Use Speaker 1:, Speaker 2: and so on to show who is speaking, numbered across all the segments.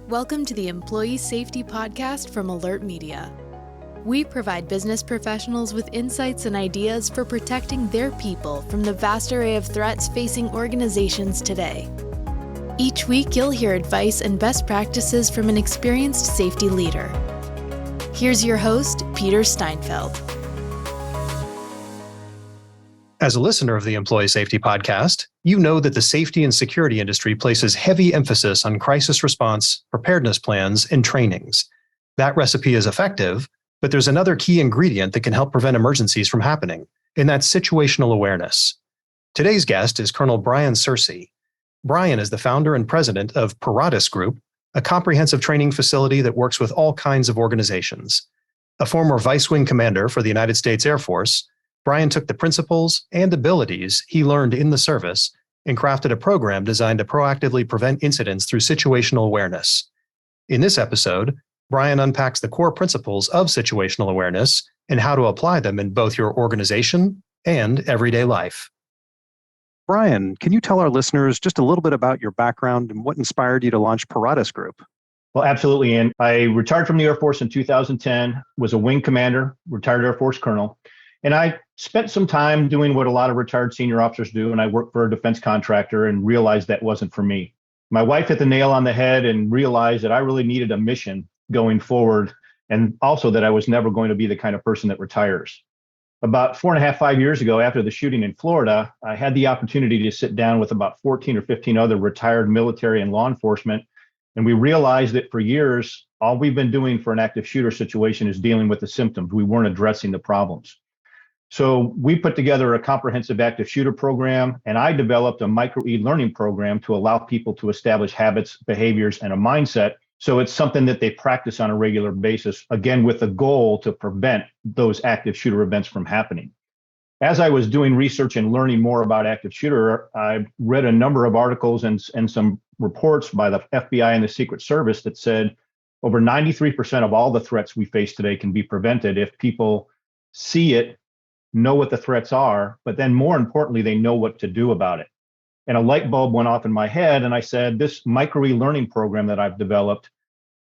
Speaker 1: Welcome to the Employee Safety Podcast from Alert Media. We provide business professionals with insights and ideas for protecting their people from the vast array of threats facing organizations today. Each week, you'll hear advice and best practices from an experienced safety leader. Here's your host, Peter Steinfeld.
Speaker 2: As a listener of the Employee Safety Podcast, you know that the safety and security industry places heavy emphasis on crisis response, preparedness plans, and trainings. That recipe is effective, but there's another key ingredient that can help prevent emergencies from happening, and that's situational awareness. Today's guest is Colonel Brian Searcy. Brian is the founder and president of Paratus Group, a comprehensive training facility that works with all kinds of organizations. A former vice wing commander for the United States Air Force, Brian took the principles and abilities he learned in the service and crafted a program designed to proactively prevent incidents through situational awareness. In this episode, Brian unpacks the core principles of situational awareness and how to apply them in both your organization and everyday life.
Speaker 3: Brian, can you tell our listeners just a little bit about your background and what inspired you to launch Paratus Group?
Speaker 4: Well, absolutely. And I retired from the Air Force in 2010, was a wing commander, retired Air Force colonel. And I spent some time doing what a lot of retired senior officers do, and I worked for a defense contractor and realized that wasn't for me. My wife hit the nail on the head and realized that I really needed a mission going forward, and also that I was never going to be the kind of person that retires. About 4.5, 5 years ago, after the shooting in Florida, I had the opportunity to sit down with about 14 or 15 other retired military and law enforcement, and we realized that for years, all we've been doing for an active shooter situation is dealing with the symptoms. We weren't addressing the problems. So we put together a comprehensive active shooter program, and I developed a micro e-learning program to allow people to establish habits, behaviors, and a mindset. So it's something that they practice on a regular basis, again, with the goal to prevent those active shooter events from happening. As I was doing research and learning more about active shooter, I read a number of articles and some reports by the FBI and the Secret Service that said over 93% of all the threats we face today can be prevented if people see it, know what the threats are, but then more importantly, they know what to do about it. And a light bulb went off in my head, and I said, this micro e-learning program that I've developed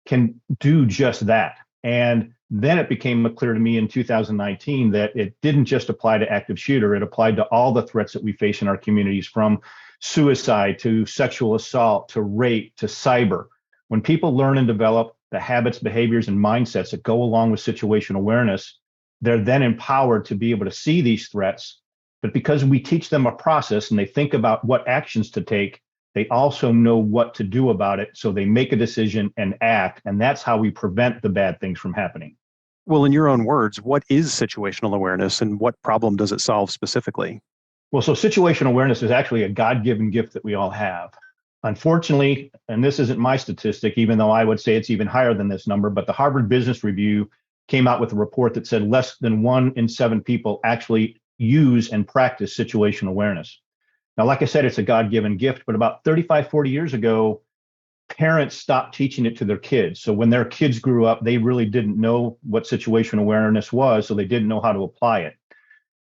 Speaker 4: can do just that. And then it became clear to me in 2019 that it didn't just apply to active shooter, it applied to all the threats that we face in our communities, from suicide to sexual assault to rape to cyber. When people learn and develop the habits, behaviors, and mindsets that go along with situational awareness, they're then empowered to be able to see these threats. But because we teach them a process and they think about what actions to take, they also know what to do about it. So they make a decision and act. And that's how we prevent the bad things from happening.
Speaker 3: Well, in your own words, what is situational awareness and what problem does it solve specifically?
Speaker 4: Well, so situational awareness is actually a God-given gift that we all have. Unfortunately, and this isn't my statistic, even though I would say it's even higher than this number, but the Harvard Business Review came out with a report that said less than 1 in 7 people actually use and practice situational awareness. Now, like I said, it's a God-given gift, but about 35, 40 years ago, parents stopped teaching it to their kids. So when their kids grew up, they really didn't know what situational awareness was, so they didn't know how to apply it.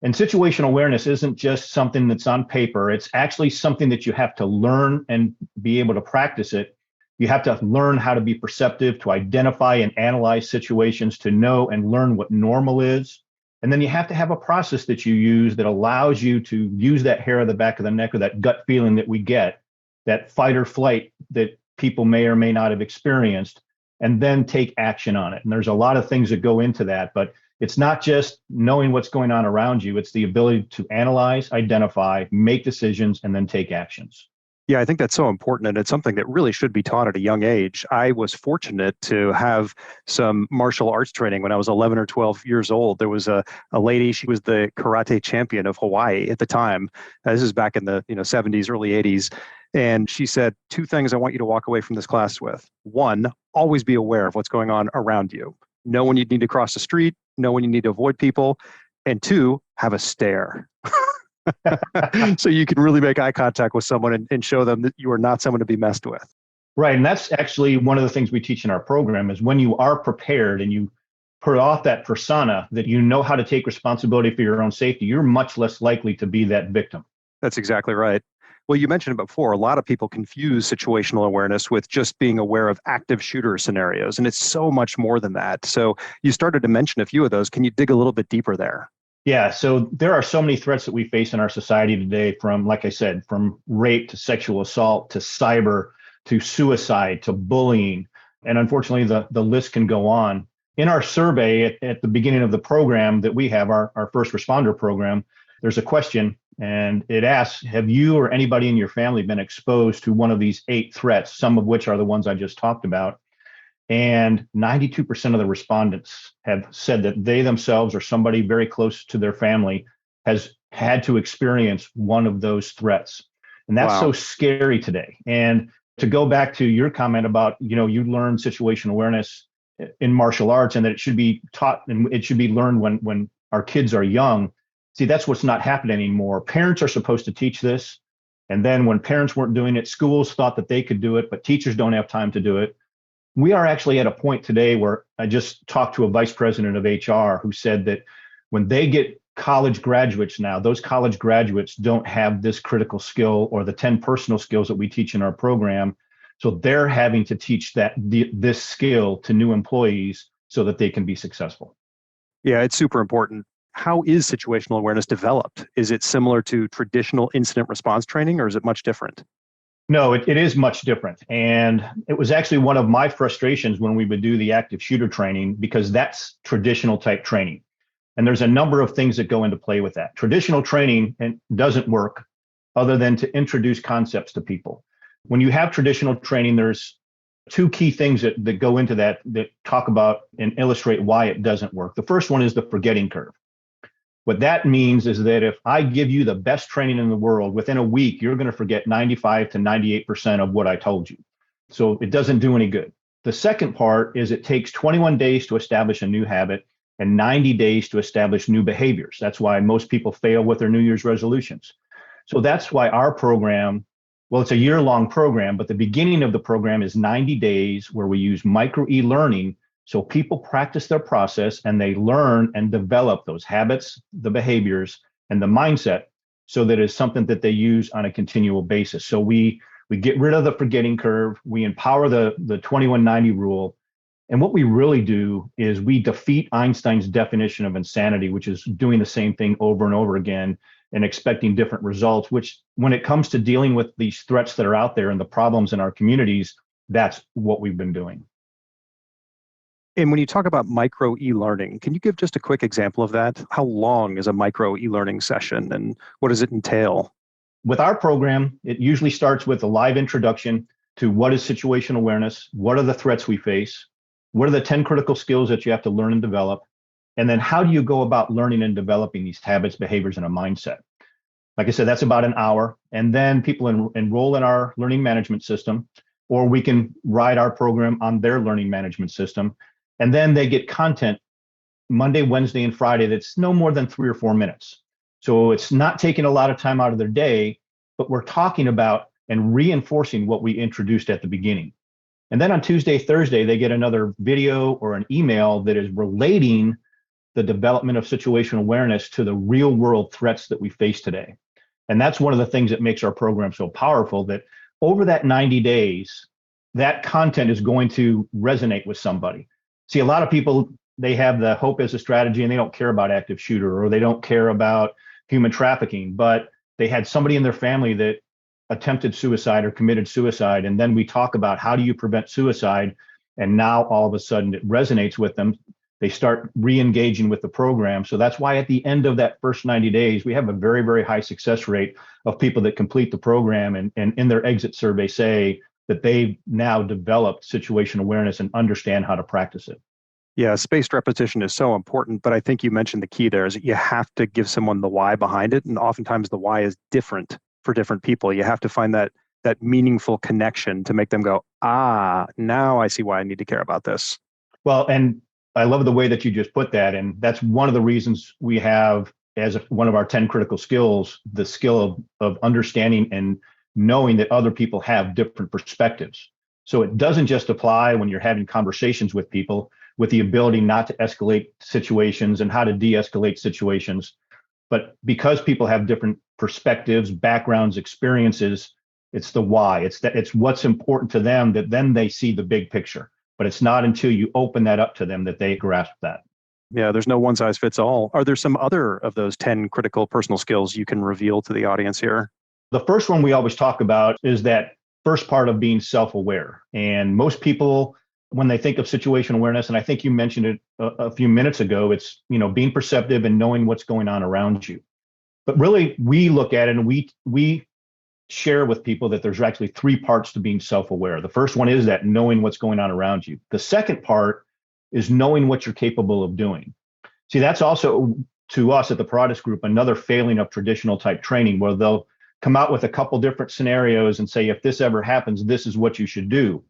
Speaker 4: And situational awareness isn't just something that's on paper. It's actually something that you have to learn and be able to practice it. You have to learn how to be perceptive, to identify and analyze situations, to know and learn what normal is. And then you have to have a process that you use that allows you to use that hair of the back of the neck, or that gut feeling that we get, that fight or flight that people may or may not have experienced, and then take action on it. And there's a lot of things that go into that, but it's not just knowing what's going on around you. It's the ability to analyze, identify, make decisions, and then take actions.
Speaker 3: Yeah, I think that's so important, and it's something that really should be taught at a young age. I was fortunate to have some martial arts training when I was 11 or 12 years old. There was a lady, she was the karate champion of Hawaii at the time. This is back in the 70s, early 80s. And she said, 2 things I want you to walk away from this class with. 1, always be aware of what's going on around you. Know when you need to cross the street, know when you need to avoid people. And 2, have a stare. So you can really make eye contact with someone and show them that you are not someone to be messed with.
Speaker 4: Right. And that's actually one of the things we teach in our program is when you are prepared and you put off that persona that you know how to take responsibility for your own safety, you're much less likely to be that victim.
Speaker 3: That's exactly right. Well, you mentioned it before. A lot of people confuse situational awareness with just being aware of active shooter scenarios, and it's so much more than that. So you started to mention a few of those. Can you dig a little bit deeper there?
Speaker 4: Yeah, so there are so many threats that we face in our society today, from, like I said, from rape to sexual assault to cyber to suicide to bullying. And unfortunately, the list can go on. In our survey at the beginning of the program that we have, our first responder program, there's a question, and it asks, have you or anybody in your family been exposed to one of these 8 threats, some of which are the ones I just talked about? And 92% of the respondents have said that they themselves or somebody very close to their family has had to experience one of those threats. And that's
Speaker 3: Wow.
Speaker 4: so scary today. And to go back to your comment about, you learn situational awareness in martial arts and that it should be taught and it should be learned when our kids are young. See, that's what's not happening anymore. Parents are supposed to teach this. And then when parents weren't doing it, schools thought that they could do it, but teachers don't have time to do it. We are actually at a point today where I just talked to a vice president of HR who said that when they get college graduates now, those college graduates don't have this critical skill or the 10 personal skills that we teach in our program. So they're having to teach this skill to new employees so that they can be successful.
Speaker 3: Yeah, it's super important. How is situational awareness developed? Is it similar to traditional incident response training, or is it much different?
Speaker 4: No, it is much different. And it was actually one of my frustrations when we would do the active shooter training, because that's traditional type training. And there's a number of things that go into play with that. Traditional training doesn't work other than to introduce concepts to people. When you have traditional training, there's 2 key things that go into that talk about and illustrate why it doesn't work. The first one is the forgetting curve. What that means is that if I give you the best training in the world, within a week, you're going to forget 95 to 98% of what I told you. So it doesn't do any good. The second part is it takes 21 days to establish a new habit and 90 days to establish new behaviors. That's why most people fail with their New Year's resolutions. So that's why our program, well, it's a year-long program, but the beginning of the program is 90 days where we use micro e-learning. So people practice their process and they learn and develop those habits, the behaviors, and the mindset so that it's something that they use on a continual basis. So we get rid of the forgetting curve, we empower the 2190 rule. And what we really do is we defeat Einstein's definition of insanity, which is doing the same thing over and over again and expecting different results, which when it comes to dealing with these threats that are out there and the problems in our communities, that's what we've been doing.
Speaker 3: And when you talk about micro e-learning, can you give just a quick example of that? How long is a micro e-learning session and what does it entail?
Speaker 4: With our program, it usually starts with a live introduction to what is situational awareness, what are the threats we face, what are the 10 critical skills that you have to learn and develop, and then how do you go about learning and developing these habits, behaviors, and a mindset. Like I said, that's about an hour. And then people enroll in our learning management system, or we can ride our program on their learning management system. And then they get content Monday, Wednesday, and Friday that's no more than 3 or 4 minutes. So it's not taking a lot of time out of their day, but we're talking about and reinforcing what we introduced at the beginning. And then on Tuesday, Thursday, they get another video or an email that is relating the development of situational awareness to the real world threats that we face today. And that's one of the things that makes our program so powerful, that over that 90 days, that content is going to resonate with somebody. See, a lot of people, they have the hope as a strategy and they don't care about active shooter or they don't care about human trafficking, but they had somebody in their family that attempted suicide or committed suicide. And then we talk about how do you prevent suicide? And now all of a sudden it resonates with them. They start re-engaging with the program. So that's why at the end of that first 90 days, we have a very, very high success rate of people that complete the program and in their exit survey say that they've now developed situational awareness and understand how to practice it.
Speaker 3: Yeah, spaced repetition is so important, but I think you mentioned the key there is that you have to give someone the why behind it. And oftentimes the why is different for different people. You have to find that meaningful connection to make them go, now I see why I need to care about this.
Speaker 4: Well, and I love the way that you just put that. And that's one of the reasons we have as one of our 10 critical skills, the skill of understanding and knowing that other people have different perspectives. So it doesn't just apply when you're having conversations with people, with the ability not to escalate situations and how to de-escalate situations. But because people have different perspectives, backgrounds, experiences, it's the why. It's what's important to them that then they see the big picture. But it's not until you open that up to them that they grasp that.
Speaker 3: Yeah, there's no one size fits all. Are there some other of those 10 critical personal skills you can reveal to the audience here?
Speaker 4: The first one we always talk about is that first part of being self-aware. And most people, when they think of situational awareness, and I think you mentioned it a few minutes ago, it's, being perceptive and knowing what's going on around you. But really, we look at it and we share with people that there's actually three parts to being self-aware. The first one is that knowing what's going on around you. The second part is knowing what you're capable of doing. See, that's also, to us at the Paratus Group, another failing of traditional type training, where they'll come out with a couple different scenarios and say, if this ever happens, this is what you should do.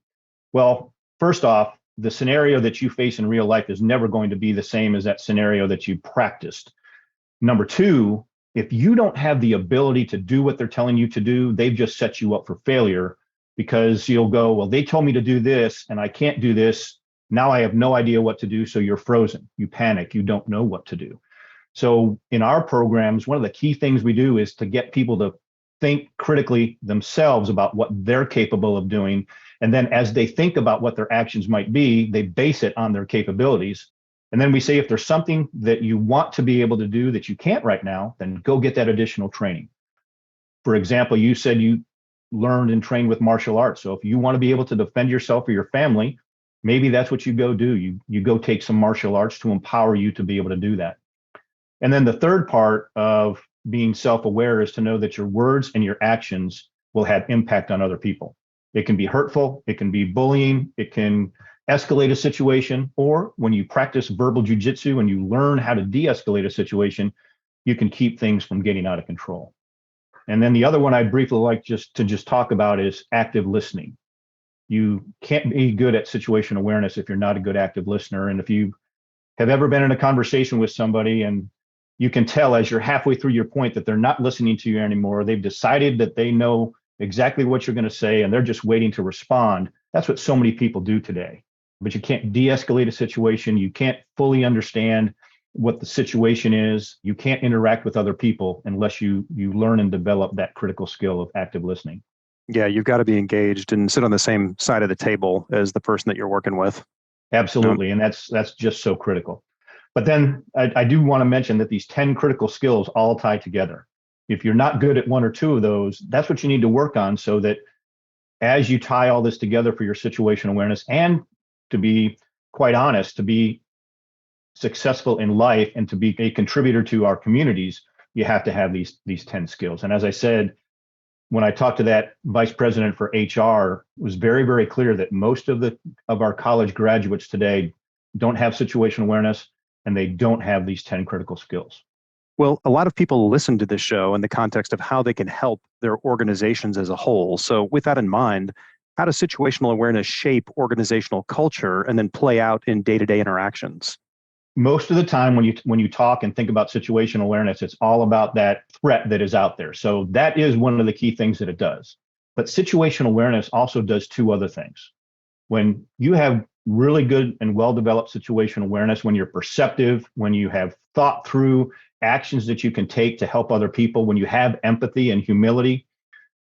Speaker 4: Well, first off, the scenario that you face in real life is never going to be the same as that scenario that you practiced. Number two, if you don't have the ability to do what they're telling you to do, they've just set you up for failure, because you'll go, well, they told me to do this and I can't do this. Now I have no idea what to do. So you're frozen. You panic. You don't know what to do. So in our programs, one of the key things we do is to get people to think critically themselves about what they're capable of doing. And then as they think about what their actions might be, they base it on their capabilities. And then we say, if there's something that you want to be able to do that you can't right now, then go get that additional training. For example, you said you learned and trained with martial arts. So if you want to be able to defend yourself or your family, maybe that's what you go do. You go take some martial arts to empower you to be able to do that. And then the third part of being self-aware is to know that your words and your actions will have impact on other people. It can be hurtful, it can be bullying, it can escalate a situation, or when you practice verbal jujitsu and you learn how to de-escalate a situation, you can keep things from getting out of control. And then the other one I'd briefly like just talk about is active listening. You can't be good at situation awareness if you're not a good active listener. And if you have ever been in a conversation with somebody and you can tell as you're halfway through your point that they're not listening to you anymore, they've decided that they know exactly what you're going to say and they're just waiting to respond. That's what so many people do today. But you can't de-escalate a situation. You can't fully understand what the situation is. You can't interact with other people unless you learn and develop that critical skill of active listening.
Speaker 3: Yeah, you've got to be engaged and sit on the same side of the table as the person that you're working with.
Speaker 4: Absolutely. And that's just so critical. But then I do want to mention that these 10 critical skills all tie together. If you're not good at one or two of those, that's what you need to work on, so that as you tie all this together for your situational awareness, and to be quite honest, to be successful in life and to be a contributor to our communities, you have to have these 10 skills. And as I said, when I talked to that vice president for HR, it was very, very clear that most of our college graduates today don't have situational awareness, and they don't have these 10 critical skills.
Speaker 3: Well, a lot of people listen to this show in the context of how they can help their organizations as a whole. So with that in mind, how does situational awareness shape organizational culture and then play out in day-to-day interactions?
Speaker 4: Most of the time when you talk and think about situational awareness, it's all about that threat that is out there. So that is one of the key things that it does. But situational awareness also does two other things. When you have really good and well-developed situational awareness, when you're perceptive, when you have thought through actions that you can take to help other people, when you have empathy and humility,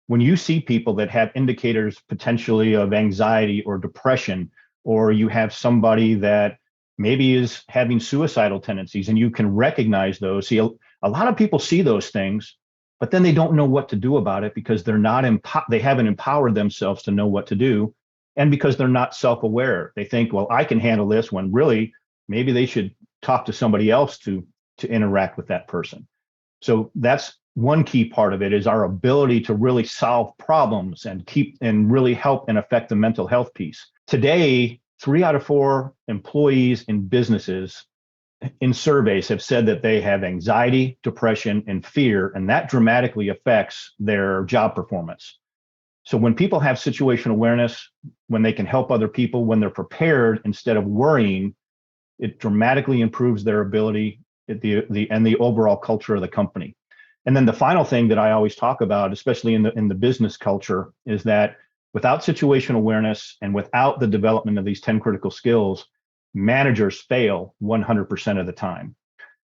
Speaker 4: when you see people that have indicators potentially of anxiety or depression, or you have somebody that maybe is having suicidal tendencies and you can recognize those. See, a lot of people see those things, but then they don't know what to do about it because they haven't empowered themselves to know what to do. And because they're not self-aware, they think, well, I can handle this, when really maybe they should talk to somebody else to interact with that person. So that's one key part of it, is our ability to really solve problems and really help and affect the mental health piece. Today, 3 out of 4 employees in businesses in surveys have said that they have anxiety, depression, and fear, and that dramatically affects their job performance. So when people have situational awareness, when they can help other people, when they're prepared instead of worrying, it dramatically improves their ability and the overall culture of the company. And then the final thing that I always talk about, especially in the business culture, is that without situational awareness and without the development of these 10 critical skills, managers fail 100% of the time.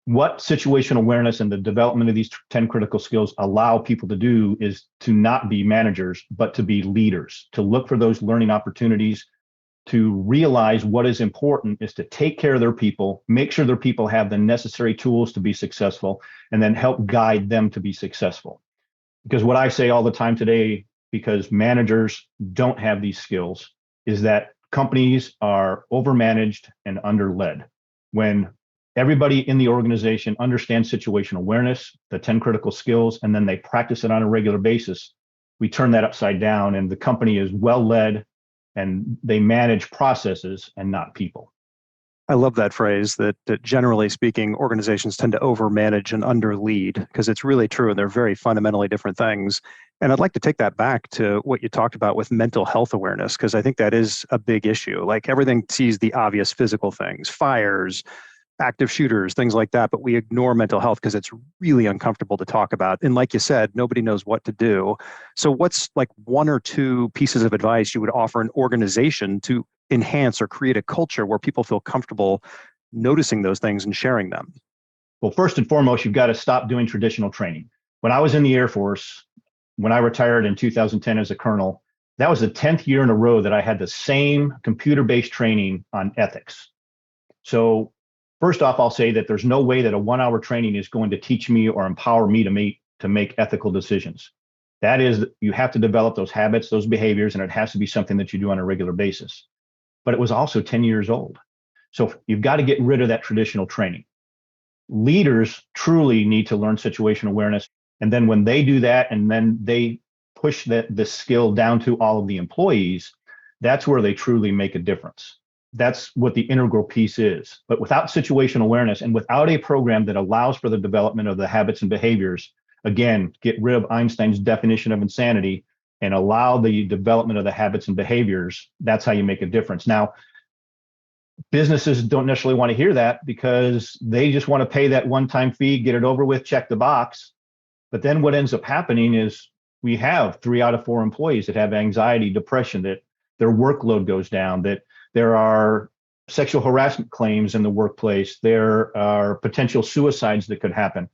Speaker 4: what situational awareness and the development of these 10 critical skills allow people to do is to not be managers, but to be leaders, to look for those learning opportunities, to realize what is important is to take care of their people, make sure their people have the necessary tools to be successful, and then help guide them to be successful. Because what I say all the time today, because managers don't have these skills, is that companies are overmanaged and underled. When everybody in the organization understands situational awareness, the 10 critical skills, and then they practice it on a regular basis, we turn that upside down and the company is well led and they manage processes and not people.
Speaker 3: I love that phrase that generally speaking, organizations tend to overmanage and underlead, because it's really true and they're very fundamentally different things. And I'd like to take that back to what you talked about with mental health awareness, because I think that is a big issue. Like everything sees the obvious physical things, fires, active shooters, things like that, but we ignore mental health because it's really uncomfortable to talk about. And like you said, nobody knows what to do. So what's like one or two pieces of advice you would offer an organization to enhance or create a culture where people feel comfortable noticing those things and sharing them?
Speaker 4: Well, first and foremost, you've got to stop doing traditional training. When I was in the Air Force, when I retired in 2010 as a colonel, that was the 10th year in a row that I had the same computer-based training on ethics. So first off, I'll say that there's no way that a 1-hour training is going to teach me or empower me to make ethical decisions. That is, you have to develop those habits, those behaviors, and it has to be something that you do on a regular basis. But it was also 10 years old. So you've got to get rid of that traditional training. Leaders truly need to learn situational awareness. And then when they do that, and then they push the skill down to all of the employees, that's where they truly make a difference. That's what the integral piece is. But without situational awareness and without a program that allows for the development of the habits and behaviors, again, get rid of Einstein's definition of insanity and allow the development of the habits and behaviors, that's how you make a difference. Now, businesses don't necessarily want to hear that because they just want to pay that one-time fee, get it over with, check the box. But then what ends up happening is we have 3 out of 4 employees that have anxiety, depression, that their workload goes down, that there are sexual harassment claims in the workplace, there are potential suicides that could happen.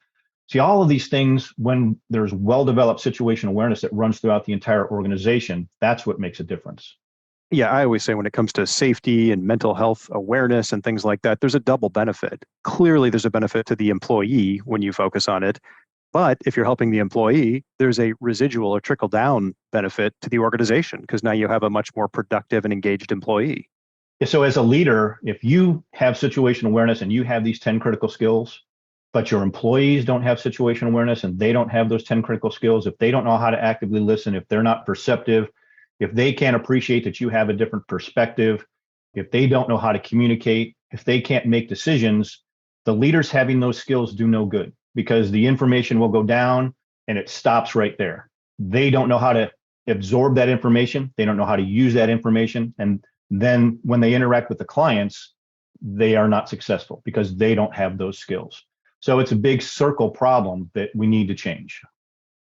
Speaker 4: See, all of these things, when there's well-developed situational awareness that runs throughout the entire organization, that's what makes a difference.
Speaker 3: Yeah, I always say when it comes to safety and mental health awareness and things like that, there's a double benefit. Clearly, there's a benefit to the employee when you focus on it. But if you're helping the employee, there's a residual or trickle down benefit to the organization because now you have a much more productive and engaged employee.
Speaker 4: So as a leader, if you have situational awareness and you have these 10 critical skills, but your employees don't have situational awareness and they don't have those 10 critical skills, if they don't know how to actively listen, if they're not perceptive, if they can't appreciate that you have a different perspective, if they don't know how to communicate, if they can't make decisions, the leaders having those skills do no good because the information will go down and it stops right there. They don't know how to absorb that information. They don't know how to use that information. And then when they interact with the clients, they are not successful because they don't have those skills. So it's a big circle problem that we need to change.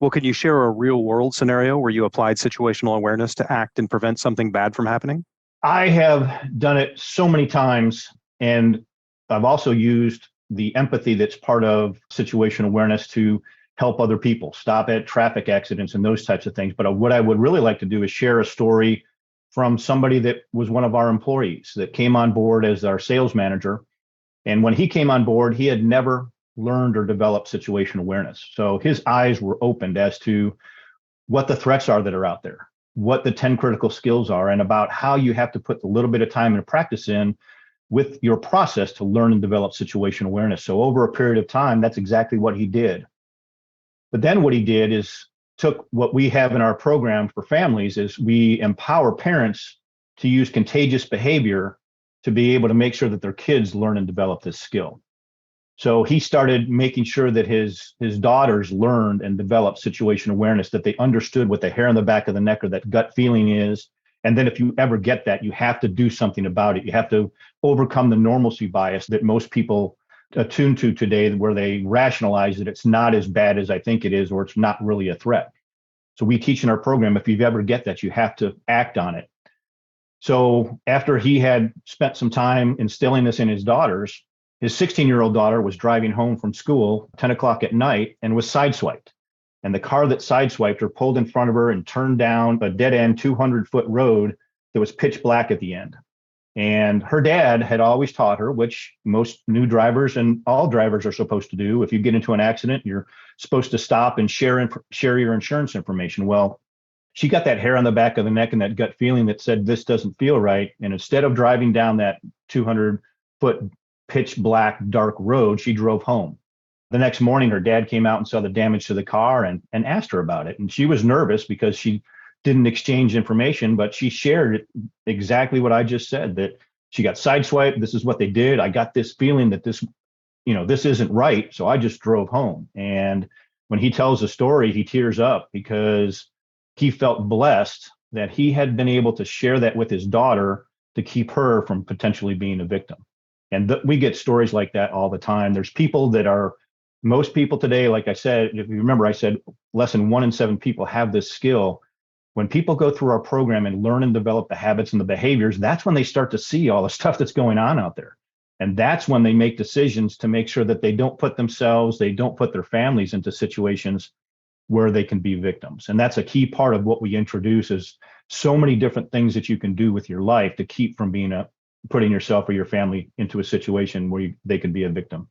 Speaker 3: Well, can you share a real world scenario where you applied situational awareness to act and prevent something bad from happening?
Speaker 4: I have done it so many times, and I've also used the empathy that's part of situational awareness to help other people, stop at traffic accidents and those types of things. But what I would really like to do is share a story from somebody that was one of our employees that came on board as our sales manager. And when he came on board, he had never learned or developed situational awareness. So his eyes were opened as to what the threats are that are out there, what the 10 critical skills are, and about how you have to put a little bit of time and practice in with your process to learn and develop situational awareness. So over a period of time, that's exactly what he did. But then what he did is took what we have in our program for families is we empower parents to use contagious behavior to be able to make sure that their kids learn and develop this skill. So he started making sure that his daughters learned and developed situational awareness, that they understood what the hair on the back of the neck or that gut feeling is. And then if you ever get that, you have to do something about it. You have to overcome the normalcy bias that most people attune to today, where they rationalize that it's not as bad as I think it is, or it's not really a threat. So we teach in our program, if you ever get that, you have to act on it. So after he had spent some time instilling this in his daughters, His 16-year-old daughter was driving home from school 10 o'clock at night and was sideswiped. And the car that sideswiped her pulled in front of her and turned down a dead-end 200-foot road that was pitch black at the end. And her dad had always taught her, which most new drivers and all drivers are supposed to do. If you get into an accident, you're supposed to stop and share your insurance information. Well, she got that hair on the back of the neck and that gut feeling that said, this doesn't feel right. And instead of driving down that 200-foot pitch black, dark road, she drove home. The next morning, her dad came out and saw the damage to the car and asked her about it. And she was nervous because she didn't exchange information, but she shared exactly what I just said, that she got sideswiped. This is what they did. I got this feeling that this isn't right. So I just drove home. And when he tells the story, he tears up because he felt blessed that he had been able to share that with his daughter to keep her from potentially being a victim. And we get stories like that all the time. There's people most people today, like I said, if you remember, I said less than 1 in 7 people have this skill. When people go through our program and learn and develop the habits and the behaviors, that's when they start to see all the stuff that's going on out there. And that's when they make decisions to make sure that they don't put their families into situations where they can be victims. And that's a key part of what we introduce, is so many different things that you can do with your life to keep from putting yourself or your family into a situation where they could be a victim.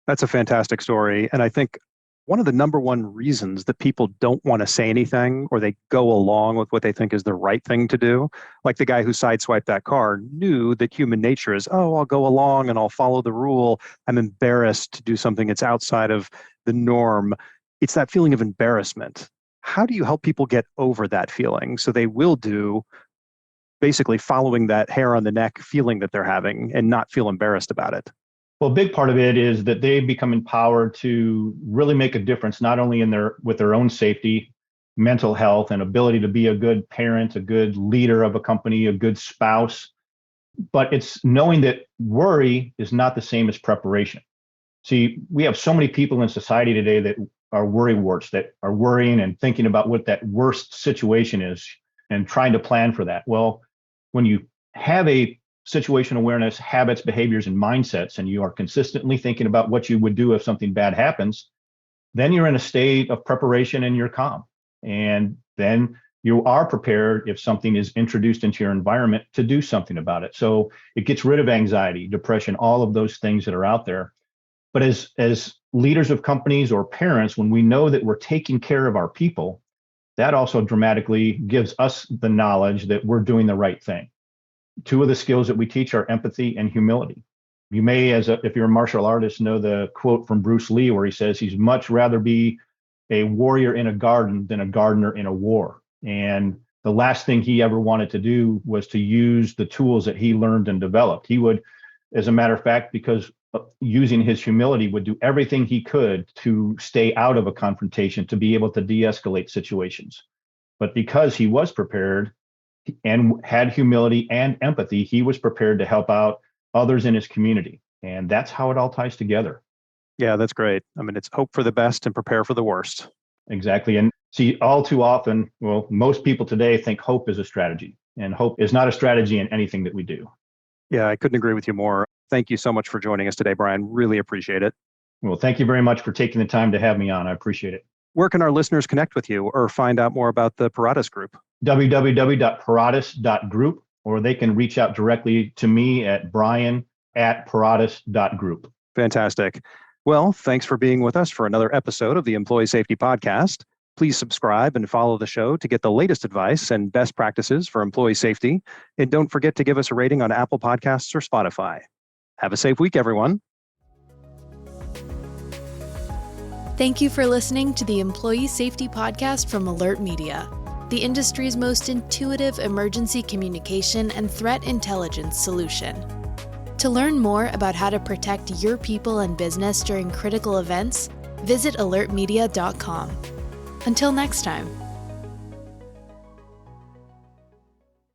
Speaker 3: That's a fantastic story. And I think one of the number one reasons that people don't want to say anything, or they go along with what they think is the right thing to do, like the guy who sideswiped that car, knew that human nature is, I'll go along and I'll follow the rule. I'm embarrassed to do something that's outside of the norm. It's that feeling of embarrassment. How do you help people get over that feeling so they will do basically following that hair on the neck feeling that they're having and not feel embarrassed about it?
Speaker 4: Well, a big part of it is that they become empowered to really make a difference, not only with their own safety, mental health, and ability to be a good parent, a good leader of a company, a good spouse, but it's knowing that worry is not the same as preparation. See, we have so many people in society today that are worrywarts, that are worrying and thinking about what that worst situation is and trying to plan for that. Well, when you have a situation awareness, habits, behaviors, and mindsets, and you are consistently thinking about what you would do if something bad happens, then you're in a state of preparation and you're calm. And then you are prepared if something is introduced into your environment to do something about it. So it gets rid of anxiety, depression, all of those things that are out there. But as leaders of companies or parents, when we know that we're taking care of our people, that also dramatically gives us the knowledge that we're doing the right thing. 2 of the skills that we teach are empathy and humility. You may, if you're a martial artist, know the quote from Bruce Lee where he says he's much rather be a warrior in a garden than a gardener in a war. And the last thing he ever wanted to do was to use the tools that he learned and developed. He would, as a matter of fact, because using his humility, would do everything he could to stay out of a confrontation, to be able to de-escalate situations. But because he was prepared and had humility and empathy, he was prepared to help out others in his community. And that's how it all ties together.
Speaker 3: Yeah, that's great. I mean, it's hope for the best and prepare for the worst.
Speaker 4: Exactly. And see, all too often, well, most people today think hope is a strategy, and hope is not a strategy in anything that we do.
Speaker 3: Yeah, I couldn't agree with you more. Thank you so much for joining us today, Brian. Really appreciate it.
Speaker 4: Well, thank you very much for taking the time to have me on. I appreciate it.
Speaker 3: Where can our listeners connect with you or find out more about the Paratus Group?
Speaker 4: www.paratus.group, or they can reach out directly to me at brian@paratus.group.
Speaker 3: Fantastic. Well, thanks for being with us for another episode of the Employee Safety Podcast. Please subscribe and follow the show to get the latest advice and best practices for employee safety. And don't forget to give us a rating on Apple Podcasts or Spotify. Have a safe week, everyone.
Speaker 1: Thank you for listening to the Employee Safety Podcast from Alert Media, the industry's most intuitive emergency communication and threat intelligence solution. To learn more about how to protect your people and business during critical events, visit alertmedia.com. Until next time.